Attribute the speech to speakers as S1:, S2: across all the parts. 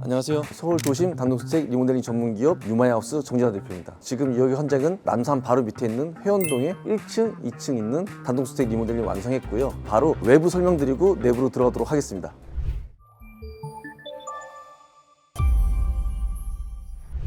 S1: 안녕하세요. 서울 도심 단독주택 리모델링 전문기업 유마이하우스 정진아 대표입니다. 지금 여기 현장은 남산 바로 밑에 있는 회원동에 1층, 2층 있는 단독주택 리모델링 완성했고요. 바로 외부 설명드리고 내부로 들어가도록 하겠습니다.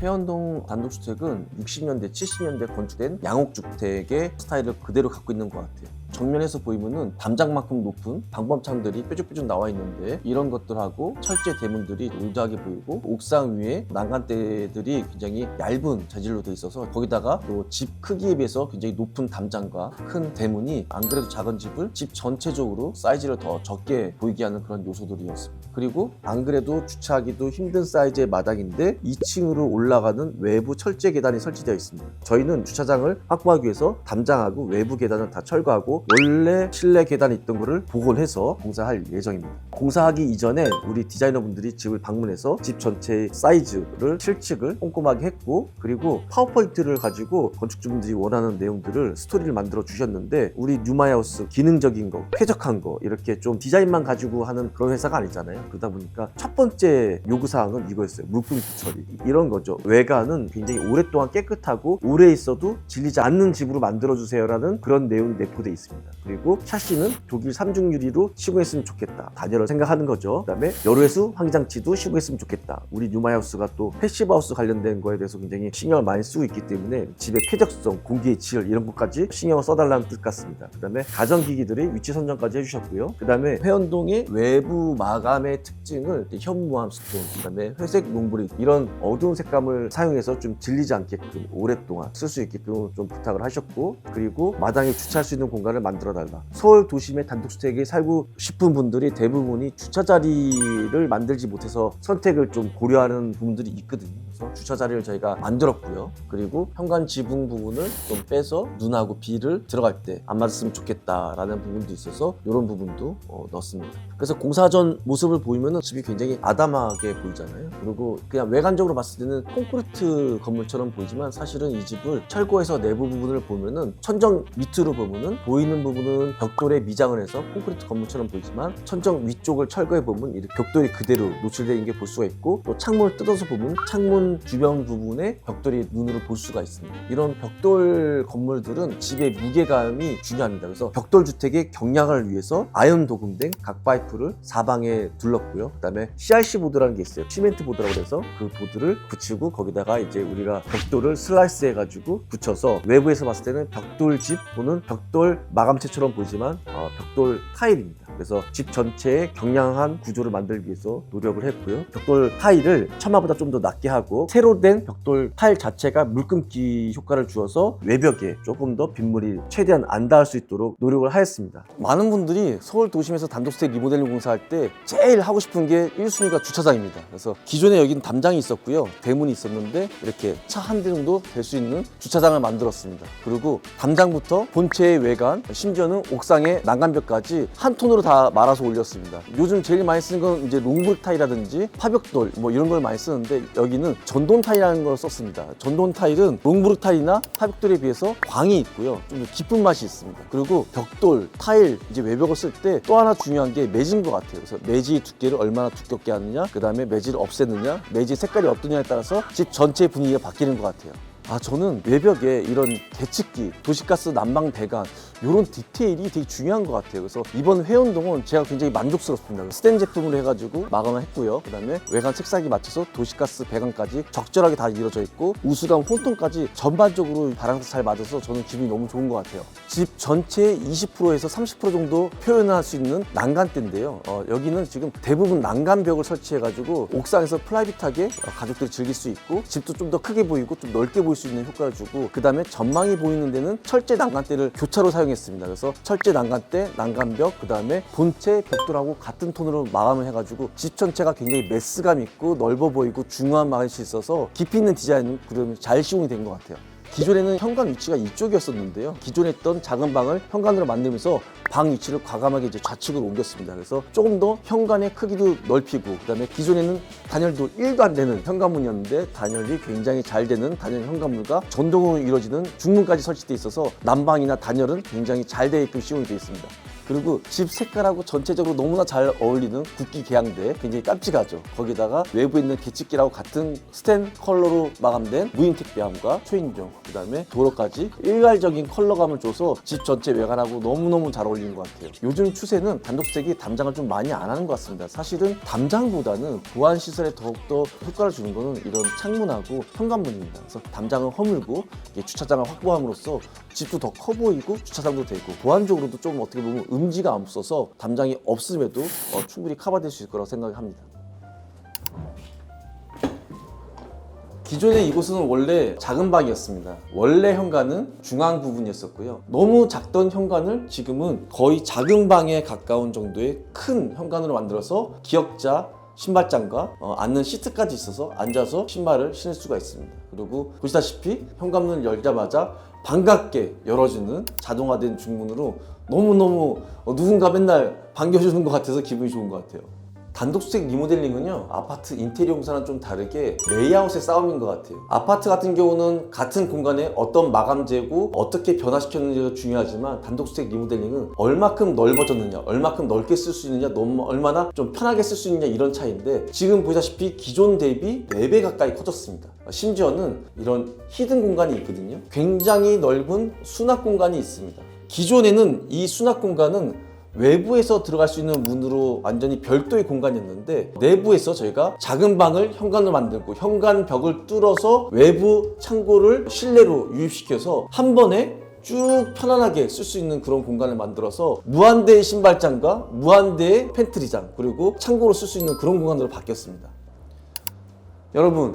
S1: 회원동 단독주택은 60년대, 70년대 건축된 양옥주택의 스타일을 그대로 갖고 있는 것 같아요. 정면에서 보이면은 담장만큼 높은 방범창들이 뾰족뾰족 나와 있는데 이런 것들하고 철제 대문들이 올드하게 보이고 옥상 위에 난간대들이 굉장히 얇은 재질로 돼 있어서 거기다가 또 집 크기에 비해서 굉장히 높은 담장과 큰 대문이 안 그래도 작은 집을 집 전체적으로 사이즈를 더 적게 보이게 하는 그런 요소들이었습니다. 그리고 안 그래도 주차하기도 힘든 사이즈의 마당인데 2층으로 올라가는 외부 철제 계단이 설치되어 있습니다. 저희는 주차장을 확보하기 위해서 담장하고 외부 계단을 다 철거하고 원래 실내 계단이 있던 거를 복원해서 공사할 예정입니다. 공사하기 이전에 우리 디자이너분들이 집을 방문해서 집 전체의 사이즈를 실측을 꼼꼼하게 했고 그리고 파워포인트를 가지고 건축주분들이 원하는 내용들을 스토리를 만들어 주셨는데 우리 뉴마이하우스 기능적인 거, 쾌적한 거 이렇게 좀 디자인만 가지고 하는 그런 회사가 아니잖아요. 그러다 보니까 첫 번째 요구사항은 이거였어요. 물품 처리 이런 거죠. 외관은 굉장히 오랫동안 깨끗하고 오래 있어도 질리지 않는 집으로 만들어주세요 라는 그런 내용이 내포되어 있습니다. 그리고 샤시는 독일 3중 유리로 시공했으면 좋겠다. 단열을 생각하는 거죠. 그 다음에 여루회수 환기장치도 시공했으면 좋겠다. 우리 뉴마이하우스가 또 패시브하우스 관련된 거에 대해서 굉장히 신경을 많이 쓰고 있기 때문에 집의 쾌적성, 공기의 질 이런 것까지 신경을 써달라는 뜻 같습니다. 그 다음에 가전기기들의 위치 선정까지 해주셨고요. 그 다음에 회원동의 외부 마감의 특징을 현무암 스톤, 그 다음에 회색 롱브릭 이런 어두운 색감을 사용해서 좀 질리지 않게끔 오랫동안 쓸 수 있게끔 좀 부탁을 하셨고 그리고 마당에 주차할 수 있는 공간을 만들어달라. 서울 도심의 단독주택에 살고 싶은 분들이 대부분이 주차 자리를 만들지 못해서 선택을 좀 고려하는 부분들이 있거든요. 그래서 주차 자리를 저희가 만들었고요. 그리고 현관 지붕 부분을 좀 빼서 눈하고 비를 들어갈 때 안 맞았으면 좋겠다라는 부분도 있어서 이런 부분도 넣습니다. 그래서 공사 전 모습을 보이면은 집이 굉장히 아담하게 보이잖아요. 그리고 그냥 외관적으로 봤을 때는 콘크리트 건물처럼 보이지만 사실은 이 집을 철거해서 내부 부분을 보면은 천정 밑으로 보면은 보이는 부분은 벽돌에 미장을 해서 콘크리트 건물처럼 보이지만 천정 위쪽을 철거해 보면 이 벽돌이 그대로 노출되어 있는 게 볼 수가 있고 또 창문을 뜯어서 보면 창문 주변 부분에 벽돌이 눈으로 볼 수가 있습니다. 이런 벽돌 건물들은 집의 무게감이 중요합니다. 그래서 벽돌 주택의 경량을 위해서 아연 도금된 각 파이프를 사방에 둘렀고요. 그 다음에 CRC 보드라는 게 있어요. 시멘트 보드라고 해서 그 보드를 붙이고 거기다가 이제 우리가 벽돌을 슬라이스 해가지고 붙여서 외부에서 봤을 때는 벽돌집 또는 벽돌 마감체처럼 보이지만 벽돌 타일입니다. 그래서 집 전체에 경량한 구조를 만들기 위해서 노력을 했고요. 벽돌 타일을 처마보다 좀 더 낮게 하고 새로 된 벽돌 타일 자체가 물금기 효과를 주어서 외벽에 조금 더 빗물이 최대한 안 닿을 수 있도록 노력을 하였습니다. 많은 분들이 서울 도심에서 단독주택 리모델링 공사할 때 제일 하고 싶은 게 1순위가 주차장입니다. 그래서 기존에 여기는 담장이 있었고요. 대문이 있었는데 이렇게 차 한 대 정도 될 수 있는 주차장을 만들었습니다. 그리고 담장부터 본체의 외관, 심지어는 옥상의 난간벽까지 한 톤으로 다 말아서 올렸습니다. 요즘 제일 많이 쓰는 건 이제 롱블 타일이라든지 파벽돌 뭐 이런 걸 많이 쓰는데 여기는 전돈 타일이라는 걸 썼습니다. 전돈 타일은 롱브룩 타일이나 파벽돌에 비해서 광이 있고요. 좀 더 깊은 맛이 있습니다. 그리고 벽돌, 타일, 이제 외벽을 쓸 때 또 하나 중요한 게 매진 것 같아요. 그래서 매지 두께를 얼마나 두껍게 하느냐, 그 다음에 매지를 없애느냐, 매지 색깔이 어떠냐에 따라서 집 전체의 분위기가 바뀌는 것 같아요. 저는 외벽에 이런 계측기, 도시가스 난방 배관 이런 디테일이 되게 중요한 것 같아요. 그래서 이번 회원동은 제가 굉장히 만족스럽습니다. 스텐 제품으로 해가지고 마감을 했고요. 그 다음에 외관 색상에 맞춰서 도시가스 배관까지 적절하게 다 이루어져 있고 우수감 홈톤까지 전반적으로 바람도 잘 맞아서 저는 기분이 너무 좋은 것 같아요. 집 전체의 20%에서 30% 정도 표현할 수 있는 난간대인데요. 여기는 지금 대부분 난간벽을 설치해가지고 옥상에서 프라이빗하게 가족들이 즐길 수 있고 집도 좀 더 크게 보이고 좀 넓게 보일 수 있는 효과를 주고 그 다음에 전망이 보이는 데는 철제 난간대를 교차로 사용했습니다. 그래서 철제 난간대, 난간벽, 그 다음에 본체 벽돌하고 같은 톤으로 마감을 해가지고 집 전체가 굉장히 메스감 있고 넓어 보이고 중후한 맛이 있어서 깊이 있는 디자인은 그러면 잘 시공이 된 것 같아요. 기존에는 현관 위치가 이쪽이었었는데요. 기존에 있던 작은 방을 현관으로 만들면서 방 위치를 과감하게 이제 좌측으로 옮겼습니다. 그래서 조금 더 현관의 크기도 넓히고 그다음에 기존에는 단열도 1도 안 되는 현관문이었는데 단열이 굉장히 잘 되는 단열 현관문과 전동으로 이루어지는 중문까지 설치되어 있어서 난방이나 단열은 굉장히 잘 되어 있고 시공이 되어 있습니다. 그리고 집 색깔하고 전체적으로 너무나 잘 어울리는 국기 개양대, 굉장히 깜찍하죠. 거기다가 외부에 있는 계측기라고 같은 스텐 컬러로 마감된 무인택 배함과 초인종, 그 다음에 도로까지 일괄적인 컬러감을 줘서 집 전체 외관하고 너무너무 잘 어울리는 것 같아요. 요즘 추세는 단독주택이 담장을 좀 많이 안 하는 것 같습니다. 사실은 담장보다는 보안 시설에 더욱더 효과를 주는 거는 이런 창문하고 현관문입니다. 그래서 담장을 허물고 주차장을 확보함으로써 집도 더 커 보이고 주차장도 되고 보안적으로도 좀 어떻게 보면 음지가 없어서 담장이 없음에도 충분히 커버될 수 있을 거라고 생각합니다. 기존에 이곳은 원래 작은 방이었습니다. 원래 현관은 중앙 부분이었었고요. 너무 작던 현관을 지금은 거의 작은 방에 가까운 정도의 큰 현관으로 만들어서 기역자, 신발장과 앉는 시트까지 있어서 앉아서 신발을 신을 수가 있습니다. 그리고 보시다시피 현관문을 열자마자 반갑게 열어주는 자동화된 중문으로 너무너무 누군가 맨날 반겨주는 것 같아서 기분이 좋은 것 같아요. 단독주택 리모델링은요, 아파트 인테리어 공사랑 좀 다르게 레이아웃의 싸움인 것 같아요. 아파트 같은 경우는 같은 공간에 어떤 마감재고 어떻게 변화시켰는지가 중요하지만 단독주택 리모델링은 얼마큼 넓어졌느냐, 얼마큼 넓게 쓸 수 있느냐, 얼마나 좀 편하게 쓸 수 있느냐, 이런 차이인데 지금 보시다시피 기존 대비 4배 가까이 커졌습니다. 심지어는 이런 히든 공간이 있거든요. 굉장히 넓은 수납 공간이 있습니다. 기존에는 이 수납 공간은 외부에서 들어갈 수 있는 문으로 완전히 별도의 공간이었는데 내부에서 저희가 작은 방을 현관으로 만들고 현관 벽을 뚫어서 외부 창고를 실내로 유입시켜서 한 번에 쭉 편안하게 쓸 수 있는 그런 공간을 만들어서 무한대의 신발장과 무한대의 팬트리장, 그리고 창고로 쓸 수 있는 그런 공간으로 바뀌었습니다. 여러분,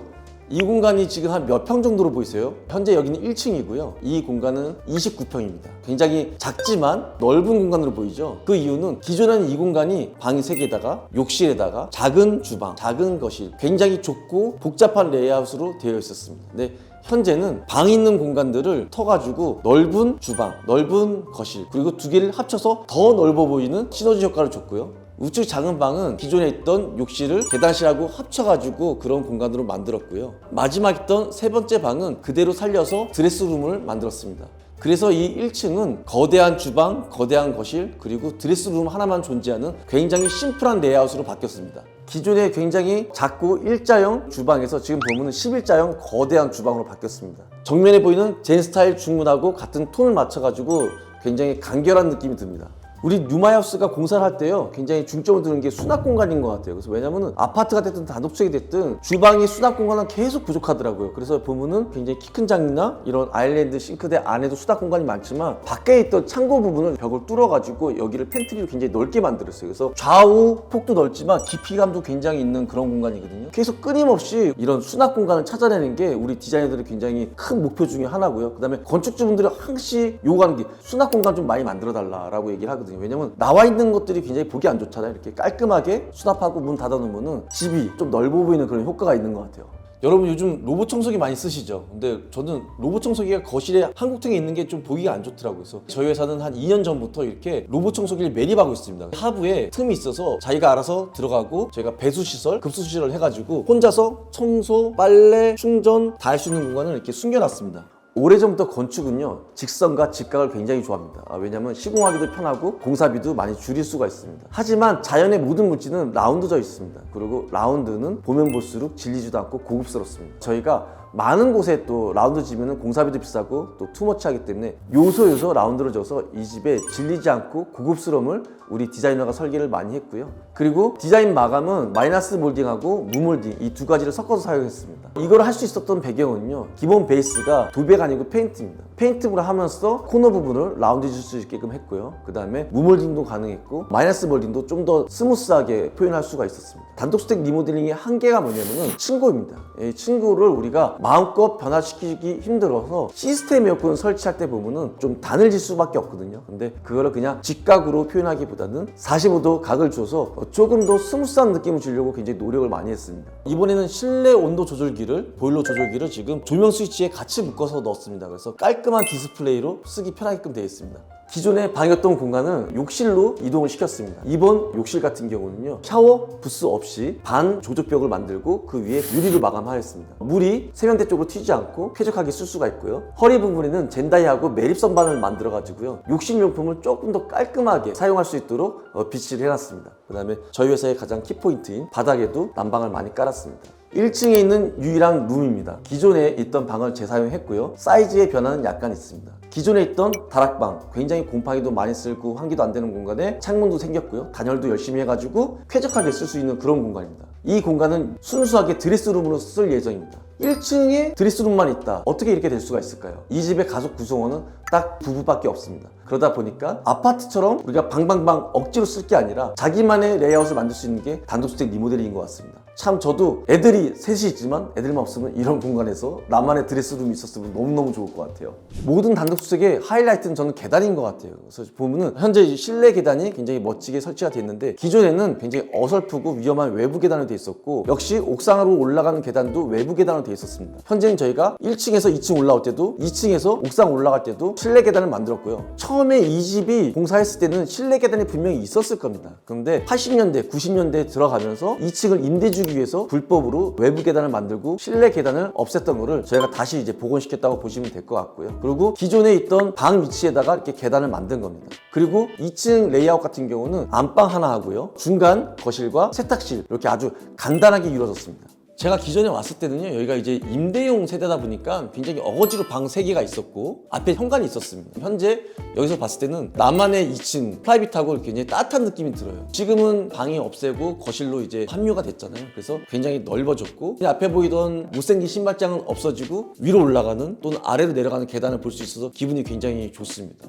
S1: 이 공간이 지금 한 몇 평 정도로 보이세요? 현재 여기는 1층이고요. 이 공간은 29평입니다. 굉장히 작지만 넓은 공간으로 보이죠? 그 이유는 기존에는 이 공간이 방이 3개에다가 욕실에다가 작은 주방, 작은 거실, 굉장히 좁고 복잡한 레이아웃으로 되어 있었습니다. 근데 현재는 방 있는 공간들을 터가지고 넓은 주방, 넓은 거실, 그리고 2개를 합쳐서 더 넓어 보이는 시너지 효과를 줬고요. 우측 작은 방은 기존에 있던 욕실을 계단실하고 합쳐가지고 그런 공간으로 만들었고요. 마지막 있던 3번째 방은 그대로 살려서 드레스룸을 만들었습니다. 그래서 이 1층은 거대한 주방, 거대한 거실, 그리고 드레스룸 하나만 존재하는 굉장히 심플한 레이아웃으로 바뀌었습니다. 기존에 굉장히 작고 일자형 주방에서 지금 보면 11자형 거대한 주방으로 바뀌었습니다. 정면에 보이는 젠 스타일 중문하고 같은 톤을 맞춰가지고 굉장히 간결한 느낌이 듭니다. 우리 뉴마이하우스가 공사를 할 때요, 굉장히 중점을 두는 게 수납 공간인 것 같아요. 그래서 왜냐면은 아파트가 됐든 단독주택이 됐든 주방이 수납 공간은 계속 부족하더라고요. 그래서 보면은 굉장히 키 큰 장이나 이런 아일랜드 싱크대 안에도 수납 공간이 많지만 밖에 있던 창고 부분을 벽을 뚫어가지고 여기를 팬트리로 굉장히 넓게 만들었어요. 그래서 좌우 폭도 넓지만 깊이감도 굉장히 있는 그런 공간이거든요. 계속 끊임없이 이런 수납 공간을 찾아내는 게 우리 디자이너들의 굉장히 큰 목표 중에 하나고요. 그 다음에 건축주분들이 항시 요구하는 게 수납 공간 좀 많이 만들어 달라고 얘기를 하거든요. 왜냐면 나와 있는 것들이 굉장히 보기 안 좋잖아요. 이렇게 깔끔하게 수납하고 문 닫아 놓으면 집이 좀 넓어 보이는 그런 효과가 있는 것 같아요. 여러분 요즘 로봇 청소기 많이 쓰시죠? 근데 저는 로봇 청소기가 거실에 한국통에 있는 게 좀 보기가 안 좋더라고요. 그래서 저희 회사는 한 2년 전부터 이렇게 로봇 청소기를 매립하고 있습니다. 하부에 틈이 있어서 자기가 알아서 들어가고 저희가 배수시설, 급수시설을 해가지고 혼자서 청소, 빨래, 충전 다 할 수 있는 공간을 이렇게 숨겨놨습니다. 오래전부터 건축은요, 직선과 직각을 굉장히 좋아합니다. 왜냐면 시공하기도 편하고 공사비도 많이 줄일 수가 있습니다. 하지만 자연의 모든 물질은 라운드져 있습니다. 그리고 라운드는 보면 볼수록 질리지도 않고 고급스럽습니다. 저희가 많은 곳에 또 라운드 지면은 공사비도 비싸고 또 투머치하기 때문에 요소 라운드를 줘서 이 집에 질리지 않고 고급스러움을 우리 디자이너가 설계를 많이 했고요. 그리고 디자인 마감은 마이너스 몰딩하고 무몰딩 이 2가지를 섞어서 사용했습니다. 이걸 할 수 있었던 배경은요, 기본 베이스가 도배가 아니고 페인트입니다. 페인트를 하면서 코너 부분을 라운드 줄 수 있게끔 했고요. 그 다음에 무몰딩도 가능했고 마이너스 몰딩도 좀 더 스무스하게 표현할 수가 있었습니다. 단독주택 리모델링의 한계가 뭐냐면은 층고입니다. 이 층고를 우리가 마음껏 변화시키기 힘들어서 시스템 에어컨 설치할 때 보면은 좀 단을 질 수밖에 없거든요. 근데 그거를 그냥 직각으로 표현하기보다는 45도 각을 줘서 조금 더 스무스한 느낌을 주려고 굉장히 노력을 많이 했습니다. 이번에는 실내 온도 조절기를, 보일러 조절기를 지금 조명 스위치에 같이 묶어서 넣었습니다. 그래서 깔끔한 디스플레이로 쓰기 편하게끔 되어 있습니다. 기존의 방이었던 공간은 욕실로 이동을 시켰습니다. 이번 욕실 같은 경우는요, 샤워 부스 없이 반 조적벽을 만들고 그 위에 유리로 마감하였습니다. 물이 세면대 쪽으로 튀지 않고 쾌적하게 쓸 수가 있고요. 허리 부분에는 젠다이하고 매립 선반을 만들어 가지고요, 욕실 용품을 조금 더 깔끔하게 사용할 수 있도록 비치를 해놨습니다. 그 다음에 저희 회사의 가장 키포인트인 바닥에도 난방을 많이 깔았습니다. 1층에 있는 유일한 룸입니다. 기존에 있던 방을 재사용했고요. 사이즈의 변화는 약간 있습니다. 기존에 있던 다락방, 굉장히 곰팡이도 많이 쓸고 환기도 안 되는 공간에 창문도 생겼고요. 단열도 열심히 해가지고 쾌적하게 쓸 수 있는 그런 공간입니다. 이 공간은 순수하게 드레스룸으로 쓸 예정입니다. 1층에 드레스룸만 있다. 어떻게 이렇게 될 수가 있을까요? 이 집의 가족 구성원은 딱 부부밖에 없습니다. 그러다 보니까 아파트처럼 우리가 방방방 억지로 쓸 게 아니라 자기만의 레이아웃을 만들 수 있는 게 단독주택 리모델링인 것 같습니다. 참 저도 애들이 셋이 있지만 애들만 없으면 이런 공간에서 나만의 드레스룸이 있었으면 너무너무 좋을 것 같아요. 모든 단독주택의 하이라이트는 저는 계단인 것 같아요. 그래서 보면은 현재 실내 계단이 굉장히 멋지게 설치가 되어 있는데, 기존에는 굉장히 어설프고 위험한 외부 계단으로 되어 있었고, 역시 옥상으로 올라가는 계단도 외부 계단으로 되어 있었습니다. 현재는 저희가 1층에서 2층 올라올 때도 2층에서 옥상 올라갈 때도 실내 계단을 만들었고요. 처음에 이 집이 공사했을 때는 실내 계단이 분명히 있었을 겁니다. 그런데 80년대, 90년대에 들어가면서 2층을 임대주기 위해서 불법으로 외부 계단을 만들고 실내 계단을 없앴던 거를 저희가 다시 이제 복원시켰다고 보시면 될 것 같고요. 그리고 기존에 있던 방 위치에다가 이렇게 계단을 만든 겁니다. 그리고 2층 레이아웃 같은 경우는 안방 하나 하고요, 중간 거실과 세탁실 이렇게 아주 간단하게 이루어졌습니다. 제가 기존에 왔을 때는요, 여기가 이제 임대용 세대다 보니까 굉장히 어거지로 방 3개가 있었고 앞에 현관이 있었습니다. 현재 여기서 봤을 때는 나만의 2층 프라이빗하고 굉장히 따뜻한 느낌이 들어요. 지금은 방이 없애고 거실로 이제 합류가 됐잖아요. 그래서 굉장히 넓어졌고, 앞에 보이던 못생긴 신발장은 없어지고 위로 올라가는 또는 아래로 내려가는 계단을 볼 수 있어서 기분이 굉장히 좋습니다.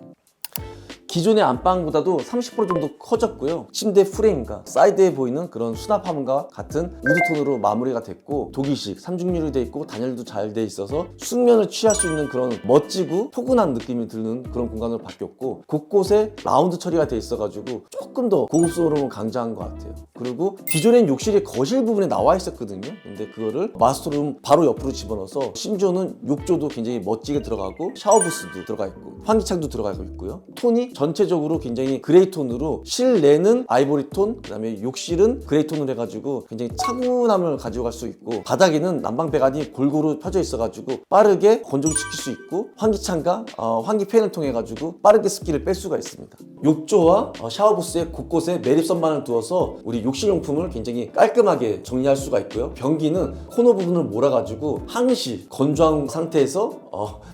S1: 기존의 안방보다도 30% 정도 커졌고요. 침대 프레임과 사이드에 보이는 그런 수납함과 같은 우드톤으로 마무리가 됐고, 독일식 3중률이 되어 있고 단열도 잘 되어 있어서 숙면을 취할 수 있는 그런 멋지고 포근한 느낌이 드는 그런 공간으로 바뀌었고, 곳곳에 라운드 처리가 되어 있어가지고 조금 더 고급스러움을 강조한 것 같아요. 그리고 기존엔 욕실이 거실 부분에 나와 있었거든요. 근데 그거를 마스터룸 바로 옆으로 집어넣어서, 심지어는 욕조도 굉장히 멋지게 들어가고 샤워부스도 들어가 있고 환기창도 들어가고 있고요. 톤이 전체적으로 굉장히 그레이 톤으로, 실내는 아이보리 톤, 그 다음에 욕실은 그레이 톤으로 해가지고 굉장히 차분함을 가져갈 수 있고, 바닥에는 난방 배관이 골고루 펴져 있어가지고 빠르게 건조시킬 수 있고, 환기창과 환기 팬을 통해 가지고 빠르게 습기를 뺄 수가 있습니다. 욕조와 샤워부스에 곳곳에 매립 선반을 두어서 우리 욕실용품을 굉장히 깔끔하게 정리할 수가 있고요. 변기는 코너 부분을 몰아가지고 항시 건조한 상태에서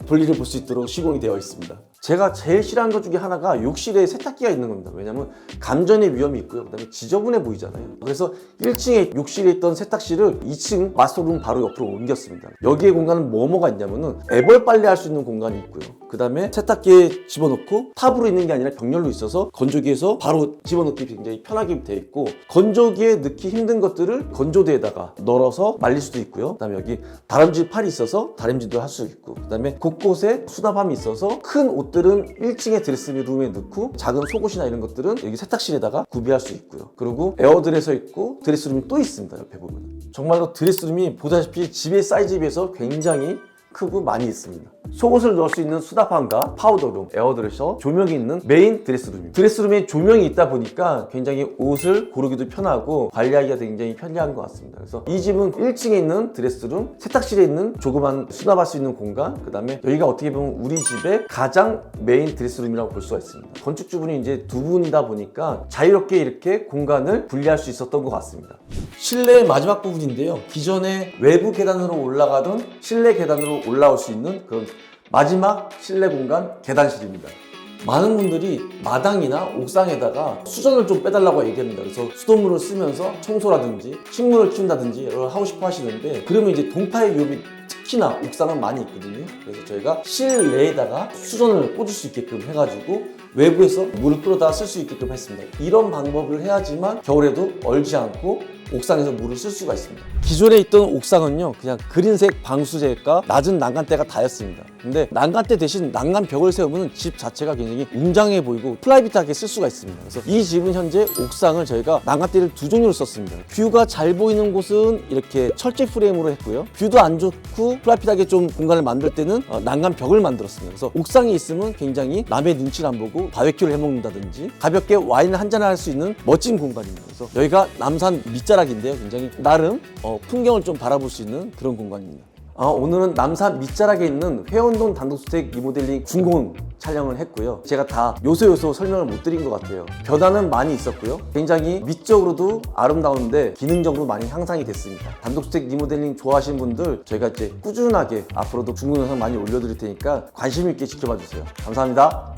S1: 볼일을 볼 수 있도록 시공이 되어 있습니다. 제가 제일 싫어하는 것 중에 하나가 욕실에 세탁기가 있는 겁니다. 왜냐면 감전의 위험이 있고요. 그 다음에 지저분해 보이잖아요. 그래서 1층에 욕실에 있던 세탁실을 2층 마스터룸 바로 옆으로 옮겼습니다. 여기에 공간은 뭐가 있냐면은 애벌 빨래 할 수 있는 공간이 있고요. 그 다음에 세탁기에 집어넣고 탑으로 있는 게 아니라 벽열로 있어서 건조기에서 바로 집어넣기 굉장히 편하게 되어 있고, 건조기에 넣기 힘든 것들을 건조대에다가 널어서 말릴 수도 있고요. 그 다음에 여기 다람쥐 팔이 있어서 다림질도 할 수 있고, 그 다음에 곳곳에 수납함이 있어서 큰 옷들은 1층에 드레스룸에 넣고, 작은 속옷이나 이런 것들은 여기 세탁실에다가 구비할 수 있고요. 그리고 에어드레서 있고 드레스룸이 또 있습니다. 옆에 보면 정말로 드레스룸이 보다시피 집의 사이즈에 비해서 굉장히 크고 많이 있습니다. 속옷을 넣을 수 있는 수납함과 파우더룸, 에어드레서, 조명이 있는 메인 드레스룸입니다. 드레스룸에 조명이 있다 보니까 굉장히 옷을 고르기도 편하고 관리하기가 굉장히 편리한 것 같습니다. 그래서 이 집은 1층에 있는 드레스룸, 세탁실에 있는 조그만 수납할 수 있는 공간, 그 다음에 여기가 어떻게 보면 우리 집의 가장 메인 드레스룸이라고 볼 수가 있습니다. 건축주분이 이제 두 분이다 보니까 자유롭게 이렇게 공간을 분리할 수 있었던 것 같습니다. 실내의 마지막 부분인데요. 기존에 외부 계단으로 올라가던 실내 계단으로 올라올 수 있는 그런 마지막 실내 공간 계단실입니다. 많은 분들이 마당이나 옥상에다가 수전을 좀 빼달라고 얘기합니다. 그래서 수돗물을 쓰면서 청소라든지 식물을 키운다든지 이걸 하고 싶어 하시는데, 그러면 이제 동파의 위험이 특히나 옥상은 많이 있거든요. 그래서 저희가 실내에다가 수전을 꽂을 수 있게끔 해가지고 외부에서 물을 끌어다 쓸 수 있게끔 했습니다. 이런 방법을 해야지만 겨울에도 얼지 않고 옥상에서 물을 쓸 수가 있습니다. 기존에 있던 옥상은요, 그냥 그린색 방수제과 낮은 난간대가 다였습니다. 근데 난간대 대신 난간벽을 세우면 집 자체가 굉장히 웅장해 보이고 프라이빗하게 쓸 수가 있습니다. 그래서 이 집은 현재 옥상을 저희가 난간대를 두 종류로 썼습니다. 뷰가 잘 보이는 곳은 이렇게 철제 프레임으로 했고요. 뷰도 안 좋고 프라이빗하게 좀 공간을 만들 때는 난간벽을 만들었습니다. 그래서 옥상에 있으면 굉장히 남의 눈치를 안 보고 바베큐를 해먹는다든지 가볍게 와인을 한잔 할 수 있는 멋진 공간입니다. 그래서 여기가 남산 밑자락인데요. 굉장히 나름 풍경을 좀 바라볼 수 있는 그런 공간입니다. 오늘은 남산 밑자락에 있는 회원동 단독주택 리모델링 준공 촬영을 했고요. 제가 다 요소 설명을 못 드린 것 같아요. 변화는 많이 있었고요. 굉장히 미적으로도 아름다운데 기능적으로 많이 향상이 됐습니다. 단독주택 리모델링 좋아하시는 분들 저희가 이제 꾸준하게 앞으로도 준공 영상 많이 올려드릴 테니까 관심 있게 지켜봐 주세요. 감사합니다.